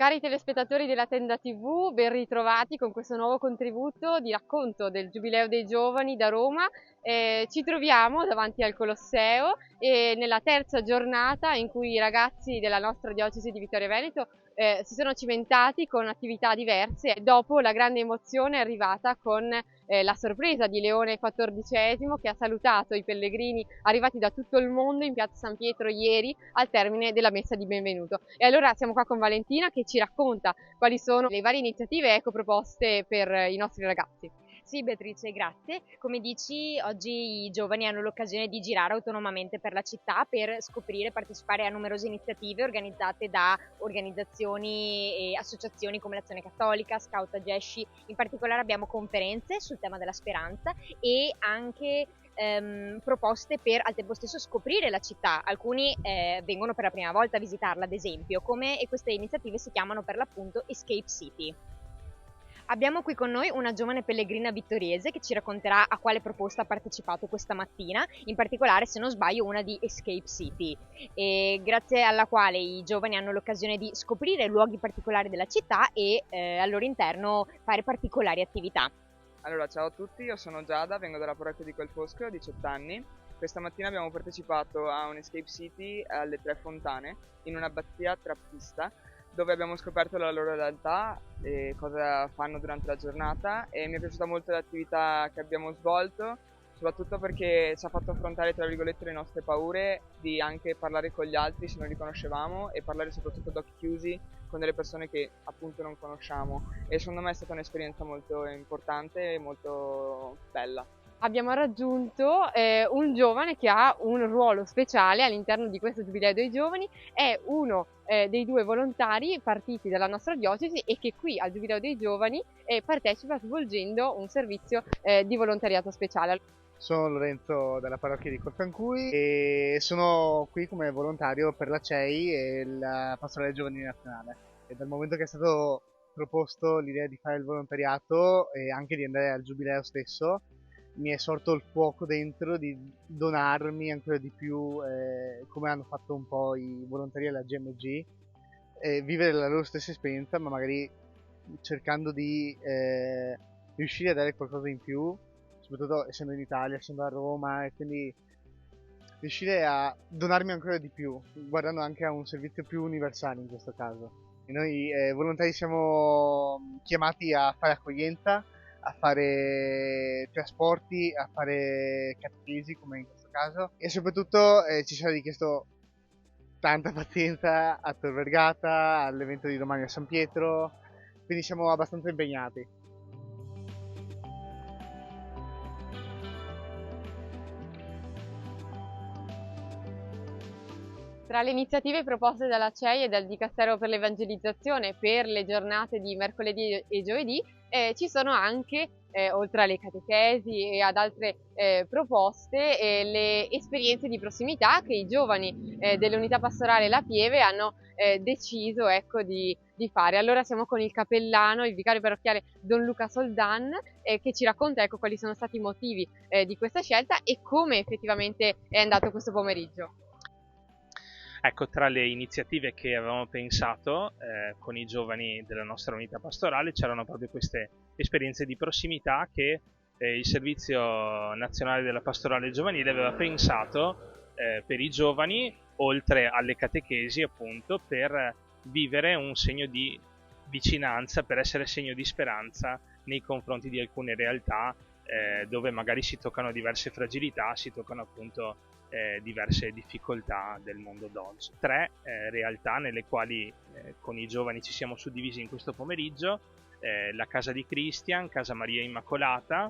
Cari telespettatori della Tenda TV, ben ritrovati con questo nuovo contributo di racconto del Giubileo dei Giovani da Roma. Ci troviamo davanti al Colosseo e nella terza giornata in cui i ragazzi della nostra diocesi di Vittorio Veneto si sono cimentati con attività diverse. Dopo la grande emozione è arrivata con la sorpresa di Leone XIV che ha salutato i pellegrini arrivati da tutto il mondo in piazza San Pietro ieri al termine della messa di benvenuto. E allora siamo qua con Valentina che ci racconta quali sono le varie iniziative proposte per i nostri ragazzi. Sì, Beatrice, grazie. Come dici, oggi i giovani hanno l'occasione di girare autonomamente per la città per scoprire e partecipare a numerose iniziative organizzate da organizzazioni e associazioni come l'Azione Cattolica, Scout Ageshi. In particolare abbiamo conferenze sul tema della speranza e anche proposte per al tempo stesso scoprire la città. Alcuni vengono per la prima volta a visitarla, ad esempio, e queste iniziative si chiamano per l'appunto Escape City. Abbiamo qui con noi una giovane pellegrina vittoriese che ci racconterà a quale proposta ha partecipato questa mattina, in particolare, se non sbaglio, una di Escape City, e grazie alla quale i giovani hanno l'occasione di scoprire luoghi particolari della città e al loro interno fare particolari attività. Allora, ciao a tutti, io sono Giada, vengo dalla parrocchia di Colfosco, ho 18 anni. Questa mattina abbiamo partecipato a un Escape City alle Tre Fontane, in un'abbazia trappista, dove abbiamo scoperto la loro realtà e cosa fanno durante la giornata, e mi è piaciuta molto l'attività che abbiamo svolto, soprattutto perché ci ha fatto affrontare, tra virgolette, le nostre paure di anche parlare con gli altri se non li conoscevamo, e parlare soprattutto ad occhi chiusi con delle persone che appunto non conosciamo, e secondo me è stata un'esperienza molto importante e molto bella. Abbiamo raggiunto un giovane che ha un ruolo speciale all'interno di questo Giubileo dei Giovani, è uno dei due volontari partiti dalla nostra diocesi e che qui al Giubileo dei Giovani partecipa svolgendo un servizio di volontariato speciale. Sono Lorenzo della parrocchia di Cortancui e sono qui come volontario per la CEI e la Pastorale Giovanile Nazionale. E dal momento che è stato proposto l'idea di fare il volontariato e anche di andare al Giubileo stesso, mi è sorto il fuoco dentro di donarmi ancora di più, come hanno fatto un po' i volontari alla GMG, vivere la loro stessa esperienza, ma magari cercando di riuscire a dare qualcosa in più, soprattutto essendo in Italia, essendo a Roma, e quindi riuscire a donarmi ancora di più, guardando anche a un servizio più universale in questo caso. E noi volontari siamo chiamati a fare accoglienza, a fare trasporti, a fare catechesi come in questo caso, e soprattutto ci sarà richiesto tanta pazienza a Tor Vergata, all'evento di domani a San Pietro, quindi siamo abbastanza impegnati. Tra le iniziative proposte dalla CEI e dal Dicastero per l'Evangelizzazione per le giornate di mercoledì e giovedì ci sono anche, oltre alle catechesi e ad altre proposte, le esperienze di prossimità che i giovani dell'unità pastorale La Pieve hanno deciso, ecco, di fare. Allora siamo con il cappellano, il vicario parrocchiale Don Luca Soldan, che ci racconta, ecco, quali sono stati i motivi di questa scelta e come effettivamente è andato questo pomeriggio. Ecco, tra le iniziative che avevamo pensato con i giovani della nostra unità pastorale c'erano proprio queste esperienze di prossimità che il Servizio Nazionale della Pastorale Giovanile aveva pensato per i giovani, oltre alle catechesi appunto, per vivere un segno di vicinanza, per essere segno di speranza nei confronti di alcune realtà dove magari si toccano diverse fragilità, si toccano appunto diverse difficoltà del mondo d'oggi. Tre realtà nelle quali con i giovani ci siamo suddivisi in questo pomeriggio: la Casa di Cristian, Casa Maria Immacolata,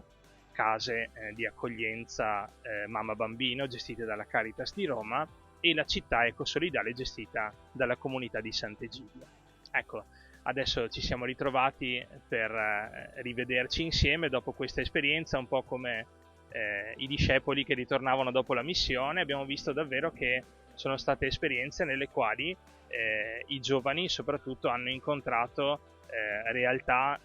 case di accoglienza mamma bambino gestite dalla Caritas di Roma, e la città ecosolidale gestita dalla comunità di Sant'Egidio. Ecco, adesso ci siamo ritrovati per rivederci insieme dopo questa esperienza, un po' come i discepoli che ritornavano dopo la missione. Abbiamo visto davvero che sono state esperienze nelle quali i giovani soprattutto hanno incontrato realtà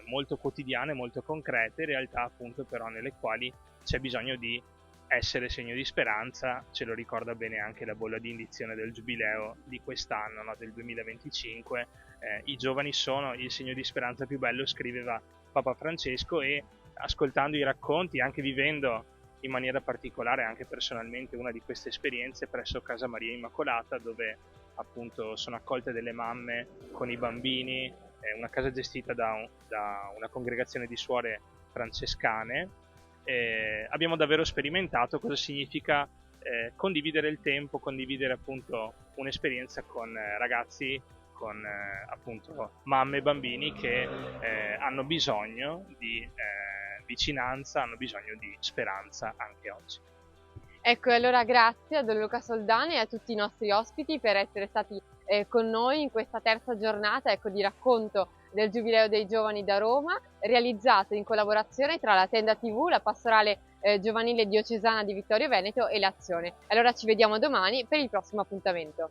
molto quotidiane, molto concrete, realtà appunto però nelle quali c'è bisogno di essere segno di speranza. Ce lo ricorda bene anche la bolla di indizione del giubileo di quest'anno, no, del 2025. I giovani sono il segno di speranza più bello, scriveva Papa Francesco, e ascoltando i racconti, anche vivendo in maniera particolare, anche personalmente, una di queste esperienze presso Casa Maria Immacolata, dove appunto sono accolte delle mamme con i bambini, una casa gestita da una congregazione di suore francescane. Abbiamo davvero sperimentato cosa significa condividere il tempo, condividere appunto un'esperienza con ragazzi, con appunto mamme e bambini che hanno bisogno di vicinanza, hanno bisogno di speranza anche oggi. Ecco, allora grazie a Don Luca Soldani e a tutti i nostri ospiti per essere stati con noi in questa terza giornata, ecco, di racconto del Giubileo dei Giovani da Roma, realizzato in collaborazione tra la Tenda TV, la Pastorale Giovanile Diocesana di Vittorio Veneto e l'Azione. Allora ci vediamo domani per il prossimo appuntamento.